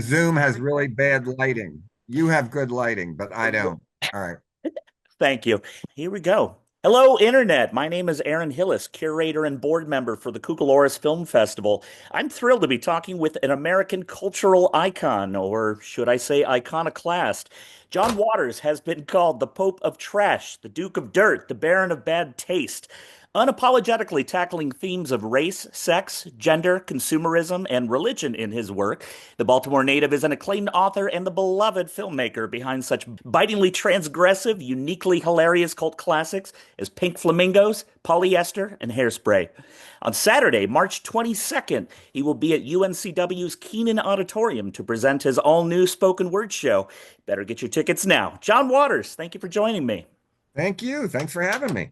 Zoom has really bad lighting. You have good lighting, but I don't. All right. Thank you. Here we go. Hello, Internet. My name is Aaron Hillis, curator and board member for the Cucalorus Film Festival. I'm thrilled to be talking with an American cultural icon, or should I say iconoclast. John Waters has been called the Pope of Trash, the Duke of Dirt, the Baron of Bad Taste. Unapologetically tackling themes of race, sex, gender, consumerism, and religion in his work, the Baltimore native is an acclaimed author and the beloved filmmaker behind such bitingly transgressive, uniquely hilarious cult classics as Pink Flamingos, Polyester, and Hairspray. On Saturday, March 22nd, he will be at UNCW's Keenan Auditorium to present his all-new spoken word show. Better get your tickets now. John Waters, thank you for joining me. Thank you. Thanks for having me.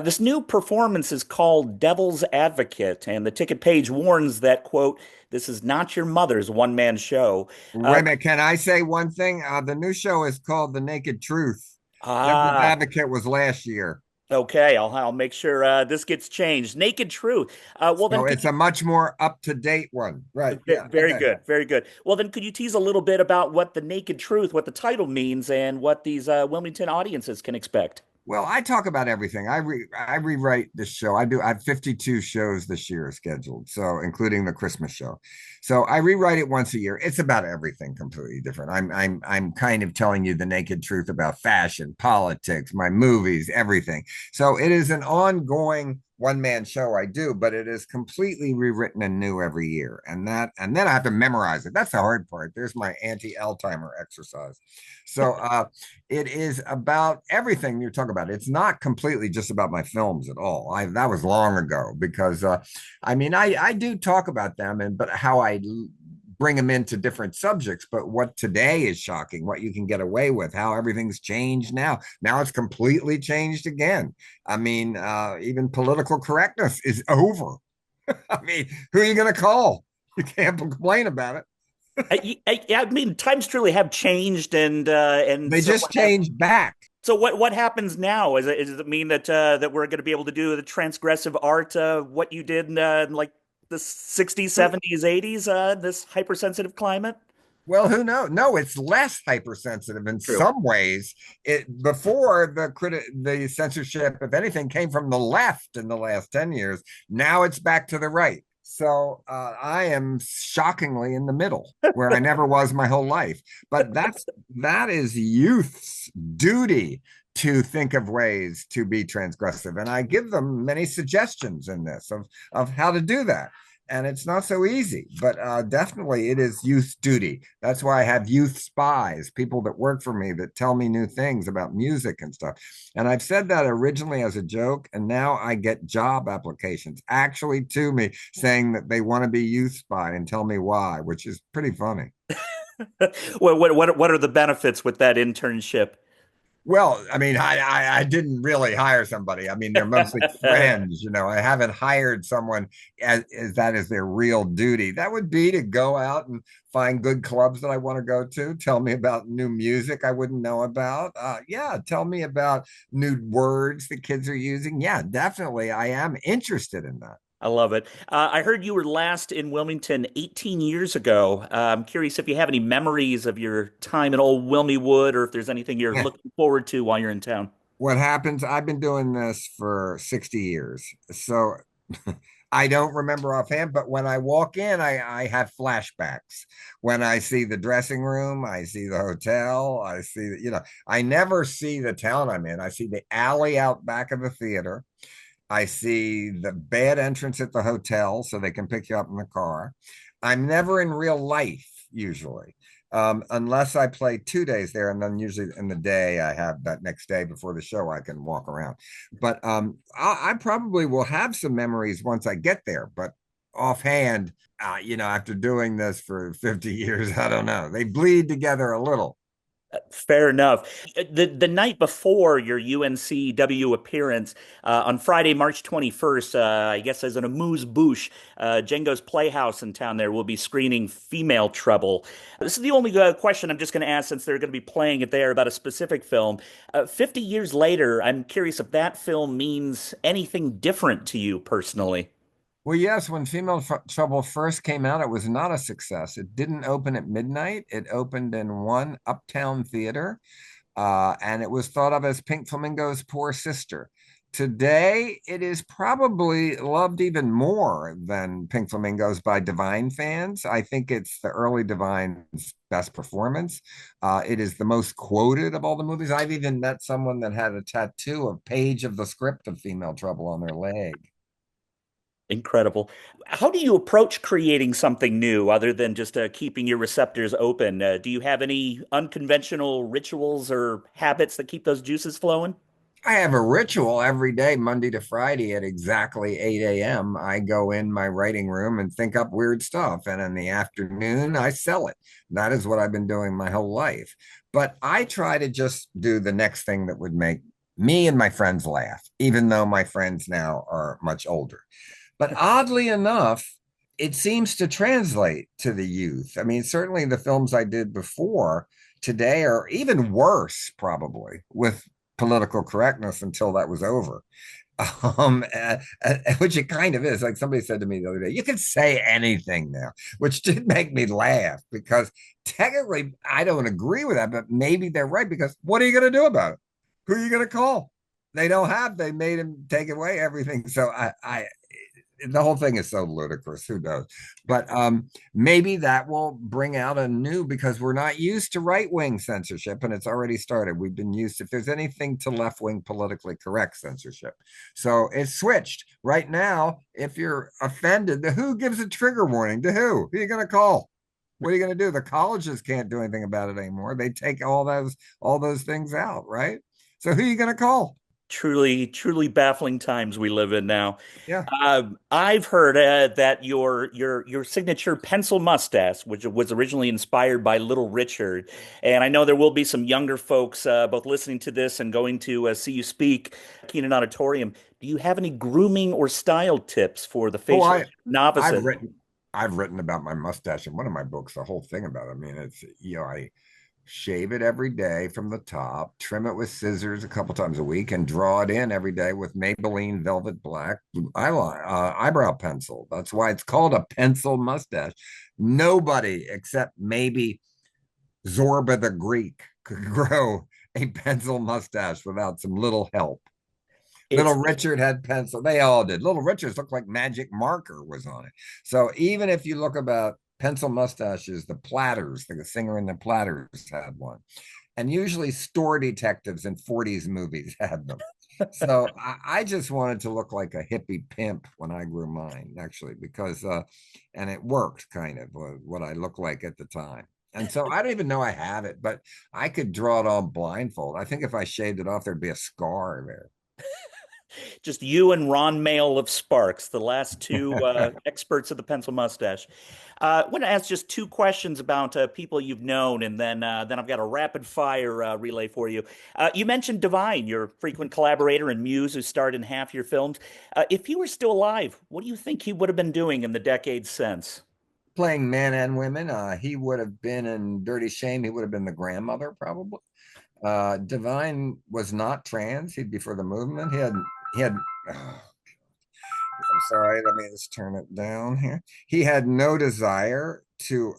This new performance is called Devil's Advocate, and the ticket page warns that, quote, this is not your mother's one-man show. Wait a minute. Can I say one thing? The new show is called The Naked Truth. Devil's Ah, Advocate was last year. okay, I'll make sure this gets changed. Naked Truth. Well, then, So it's a much more up-to-date one. Right. Yeah. very Okay. good, very good. Well, then, could you tease a little bit about what the Naked Truth, what the title means, and what these Wilmington audiences can expect? Well, I talk about everything. I rewrite the show. I have 52 shows this year scheduled, so including the Christmas show. So I rewrite it once a year. It's about everything completely different. I'm kind of telling you the naked truth about fashion, politics, my movies, everything. So it is an ongoing one man show I do, but it is completely rewritten and new every year. And then I have to memorize it. That's the hard part. There's my anti-Alzheimer exercise. So it is about everything you're talking about. It's not completely just about my films at all. That was long ago because I do talk about them and but how I bring them into different subjects. But what today is shocking, what you can get away with, how everything's changed now. Now it's completely changed again. Even political correctness is over. I mean, who are you going to call? You can't complain about it. I mean, times truly have changed, and They so just changed back. what happens now? Does it mean that that we're going to be able to do the transgressive art, what you did in like the 60s, 70s, 80s, this hypersensitive climate? Well, who knows? No, it's less hypersensitive in True. some ways. It before the censorship, if anything, came from the left in the last 10 years. Now it's back to the right. So I am shockingly in the middle where I never was my whole life. But that is youth's duty to think of ways to be transgressive. And I give them many suggestions in this of how to do that, and it's not so easy, but definitely it is youth duty. That's why I have youth spies, people that work for me that tell me new things about music and stuff. And I've said that originally as a joke, and now I get job applications actually to me saying that they want to be youth spy and tell me why, which is pretty funny. What are the benefits with that internship? Well, I didn't really hire somebody. I mean, they're mostly friends. I haven't hired someone as that is their real duty. That would be to go out and find good clubs that I want to go to. Tell me about new music I wouldn't know about. Yeah, tell me about new words that kids are using. Yeah, definitely. I am interested in that. I love it. I heard you were last in Wilmington 18 years ago. I'm curious if you have any memories of your time in old Wilmywood, or if there's anything you're looking forward to while you're in town. What happens? I've been doing this for 60 years. So I don't remember offhand, but when I walk in, I have flashbacks. When I see the dressing room, I see the hotel, I see, I never see the town I'm in. I see the alley out back of the theater. I see the bad entrance at the hotel so they can pick you up in the car. I'm never in real life usually, unless I play 2 days there. And then usually in the day, I have that next day before the show, I can walk around. But I probably will have some memories once I get there. But offhand, after doing this for 50 years, I don't know. They bleed together a little. Fair enough. The night before your UNCW appearance, on Friday, March 21st, I guess as an amuse-bouche, Jengo's Playhouse in town there will be screening Female Trouble. This is the only question I'm just going to ask, since they're going to be playing it there, about a specific film. 50 years later, I'm curious if that film means anything different to you personally. Well, yes, when Trouble first came out, it was not a success. It didn't open at midnight. It opened in one uptown theater, and it was thought of as Pink Flamingo's poor sister. Today, it is probably loved even more than Pink Flamingos by Divine fans. I think it's the early Divine's best performance. It is the most quoted of all the movies. I've even met someone that had a tattoo, a page of the script of Female Trouble on their leg. Incredible. How do you approach creating something new other than just keeping your receptors open? Do you have any unconventional rituals or habits that keep those juices flowing? I have a ritual every day, Monday to Friday at exactly 8 a.m. I go in my writing room and think up weird stuff. And in the afternoon, I sell it. That is what I've been doing my whole life. But I try to just do the next thing that would make me and my friends laugh, even though my friends now are much older. But oddly enough, it seems to translate to the youth. I mean, certainly the films I did before today are even worse, probably, with political correctness until that was over. Which it kind of is. Like somebody said to me the other day, you can say anything now, which did make me laugh because technically I don't agree with that, but maybe they're right because what are you going to do about it? Who are you going to call? They made him take away everything. So the whole thing is so ludicrous. Who knows? But maybe that will bring out a new because we're not used to right wing censorship, and it's already started. We've been used to, if there's anything to left wing politically correct censorship, so it's switched right now. If you're offended, the who gives a trigger warning to who? Who are you going to call? What are you going to do? The colleges can't do anything about it anymore. They take all those things out, right? So who are you going to call? Truly, truly baffling times we live in now. Yeah. I've heard that your signature pencil mustache, which was originally inspired by Little Richard, and I know there will be some younger folks both listening to this and going to see you speak, Keenan Auditorium. Do you have any grooming or style tips for the Oh, facial I've novices? written I've written about my mustache in one of my books, the whole thing about it. I mean, it's I shave it every day from the top, trim it with scissors a couple times a week, and draw it in every day with Maybelline Velvet Black eyebrow pencil. That's why it's called a pencil mustache. Nobody except maybe Zorba the Greek could grow a pencil mustache without some little help. Little It's Richard had pencil. They all did. Little Richard's looked like magic marker was on it. So even if you look about pencil mustaches, the Platters, the singer in the Platters had one. And usually store detectives in 40s movies had them. So I just wanted to look like a hippie pimp when I grew mine, actually, because, and it worked kind of what I looked like at the time. And so I don't even know I have it, but I could draw it on blindfold. I think if I shaved it off, there'd be a scar just you and Ron Mail of Sparks, the last two there. experts of the pencil mustache. I want to ask just two questions about people you've known, and then I've got a rapid fire relay for you. You mentioned Divine, your frequent collaborator and muse who starred in half your films. If he were still alive, what do you think he would have been doing in the decades since? Playing men and women. He would have been in Dirty Shame. He would have been the grandmother, probably. Divine was not trans. He'd be for the movement. He had. Oh, I'm sorry. Let me just turn it down here. He had no desire to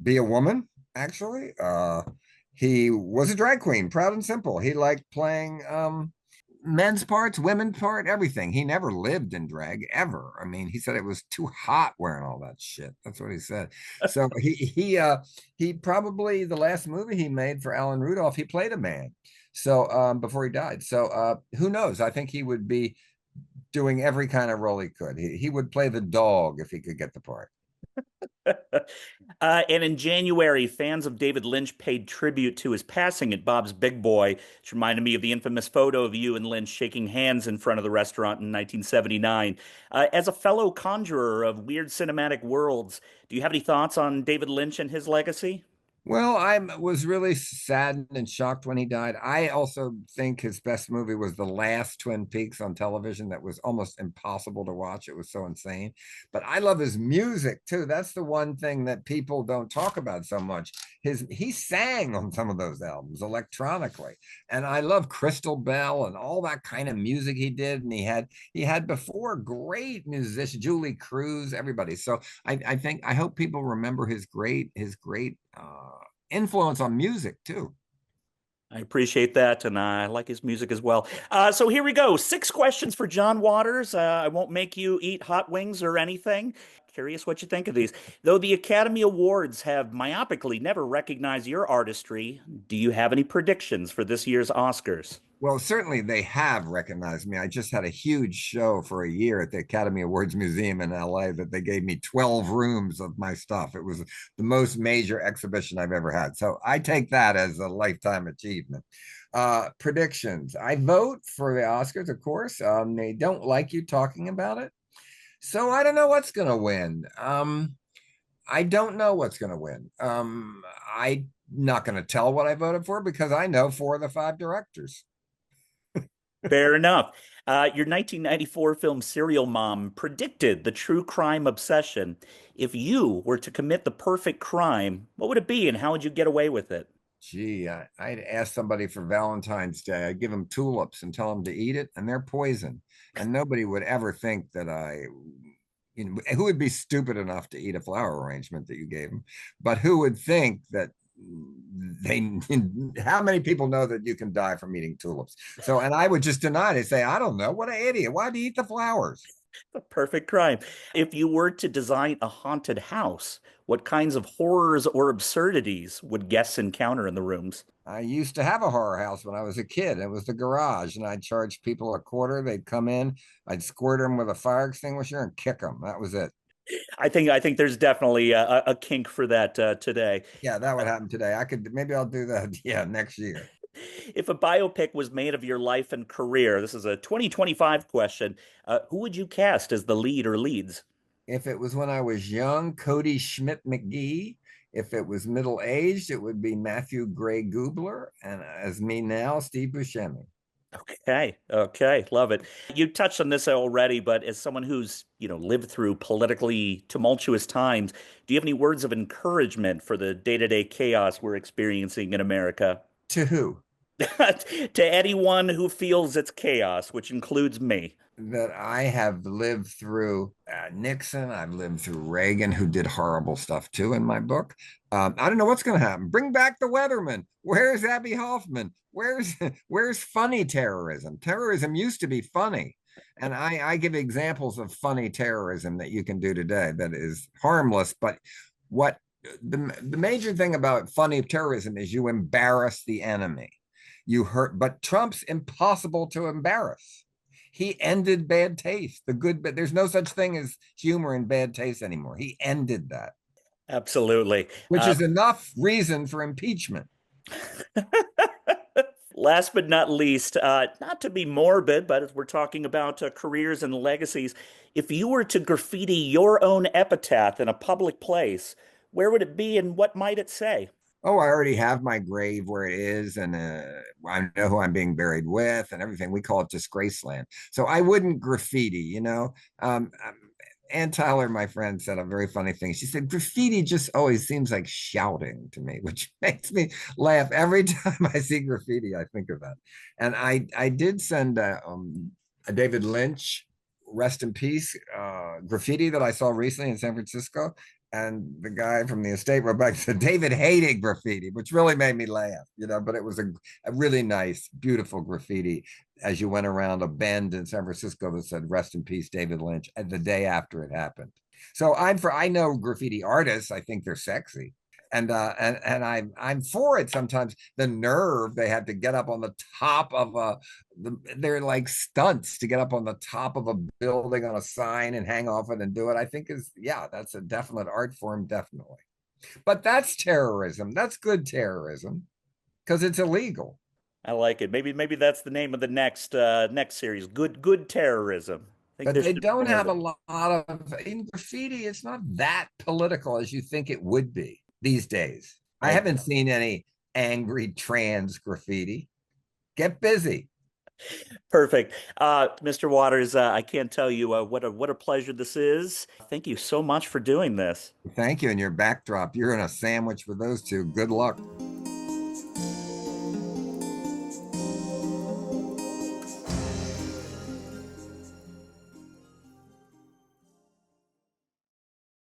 be a woman. Actually, he was a drag queen, proud and simple. He liked playing men's parts, women's part, everything. He never lived in drag ever. I mean, he said it was too hot wearing all that shit. That's what he said. So he probably the last movie he made for Alan Rudolph, he played a man. So before he died. So who knows? I think he would be doing every kind of role he could. He would play the dog if he could get the part. And in January, fans of David Lynch paid tribute to his passing at Bob's Big Boy, which reminded me of the infamous photo of you and Lynch shaking hands in front of the restaurant in 1979. As a fellow conjurer of weird cinematic worlds, do you have any thoughts on David Lynch and his legacy? Well, I was really saddened and shocked when he died. I also think his best movie was the last Twin Peaks on television that was almost impossible to watch. It was so insane. But I love his music too. That's the one thing that people don't talk about so much. he sang on some of those albums electronically. And I love Crystal Bell and all that kind of music he did. And he had before great musicians, Julie Cruz, everybody. So I hope people remember his great influence on music too. I appreciate that, and I like his music as well. So here we go. 6 questions for John Waters. I won't make you eat hot wings or anything. Curious what you think of these. Though the Academy Awards have myopically never recognized your artistry, do you have any predictions for this year's Oscars? Well, certainly they have recognized me. I just had a huge show for a year at the Academy Awards Museum in LA that they gave me 12 rooms of my stuff. It was the most major exhibition I've ever had. So I take that as a lifetime achievement. Predictions. I vote for the Oscars, of course. They don't like you talking about it. So I don't know what's going to win. I don't know what's going to win. I'm not going to tell what I voted for because I know 4 of the 5 directors. Fair enough. Your 1994 film Serial Mom predicted the true crime obsession. If you were to commit the perfect crime, what would it be and how would you get away with it? Gee, I'd ask somebody for Valentine's Day. I'd give them tulips and tell them to eat it, and they're poison. And nobody would ever think that who would be stupid enough to eat a flower arrangement that you gave them? But who would think that they, how many people know that you can die from eating tulips? So, and I would just deny it and say, I don't know. What an idiot. Why do you eat the flowers? The perfect crime. If you were to design a haunted house, what kinds of horrors or absurdities would guests encounter in the rooms? I used to have a horror house when I was a kid. It was the garage, and I'd charge people a quarter. They'd come in, I'd squirt them with a fire extinguisher and kick them. That was it. I think there's definitely a kink for that today. Yeah, that would happen today. I could maybe I'll do that. Yeah, next year. If a biopic was made of your life and career, this is a 2025 question, who would you cast as the lead or leads? If it was when I was young, Cody Schmidt McGee. If it was middle aged, it would be Matthew Gray Gubler. And as me now, Steve Buscemi. Okay, okay, love it. You touched on this already, but as someone who's, lived through politically tumultuous times, do you have any words of encouragement for the day-to-day chaos we're experiencing in America? To who? To anyone who feels it's chaos, which includes me. That I have lived through Nixon. I've lived through Reagan, who did horrible stuff too in my book. I don't know what's going to happen. Bring back the Weatherman. Where's Abby Hoffman? Where's funny terrorism? Terrorism used to be funny. And I give examples of funny terrorism that you can do today that is harmless. But what the major thing about funny terrorism is you embarrass the enemy. You hurt, but Trump's impossible to embarrass. He ended bad taste. But there's no such thing as humor in bad taste anymore. He ended that, Absolutely. which is enough reason for impeachment. Last but not least, not to be morbid, but as we're talking about careers and legacies, if you were to graffiti your own epitaph in a public place, where would it be and what might it say? Oh, I already have my grave where it is, and I know who I'm being buried with, and everything. We call it Disgraceland. So I wouldn't graffiti. Ann Tyler, my friend, said a very funny thing. She said, graffiti just always seems like shouting to me, which makes me laugh. Every time I see graffiti, I think of that. And I did send a David Lynch, rest in peace, graffiti that I saw recently in San Francisco. And the guy from the estate wrote back and said, David hated graffiti, which really made me laugh, but it was a really nice, beautiful graffiti as you went around a bend in San Francisco that said, rest in peace, David Lynch, and the day after it happened. So I know graffiti artists. I think they're sexy. And I'm for it sometimes. The nerve they had to get up on the top of they're like stunts to get up on the top of a building on a sign and hang off it and do it. I think that's a definite art form, definitely. But that's terrorism. That's good terrorism because it's illegal. I like it. Maybe that's the name of the next series. Good terrorism. I think But there they should be don't more of have a them. lot of in graffiti. It's not that political as you think it would be these days. I I haven't seen any angry trans graffiti. Get busy. Perfect. Mr. Waters, I can't tell you what a pleasure this is. Thank you so much for doing this. Thank you. And your backdrop, you're in a sandwich with those two. Good luck.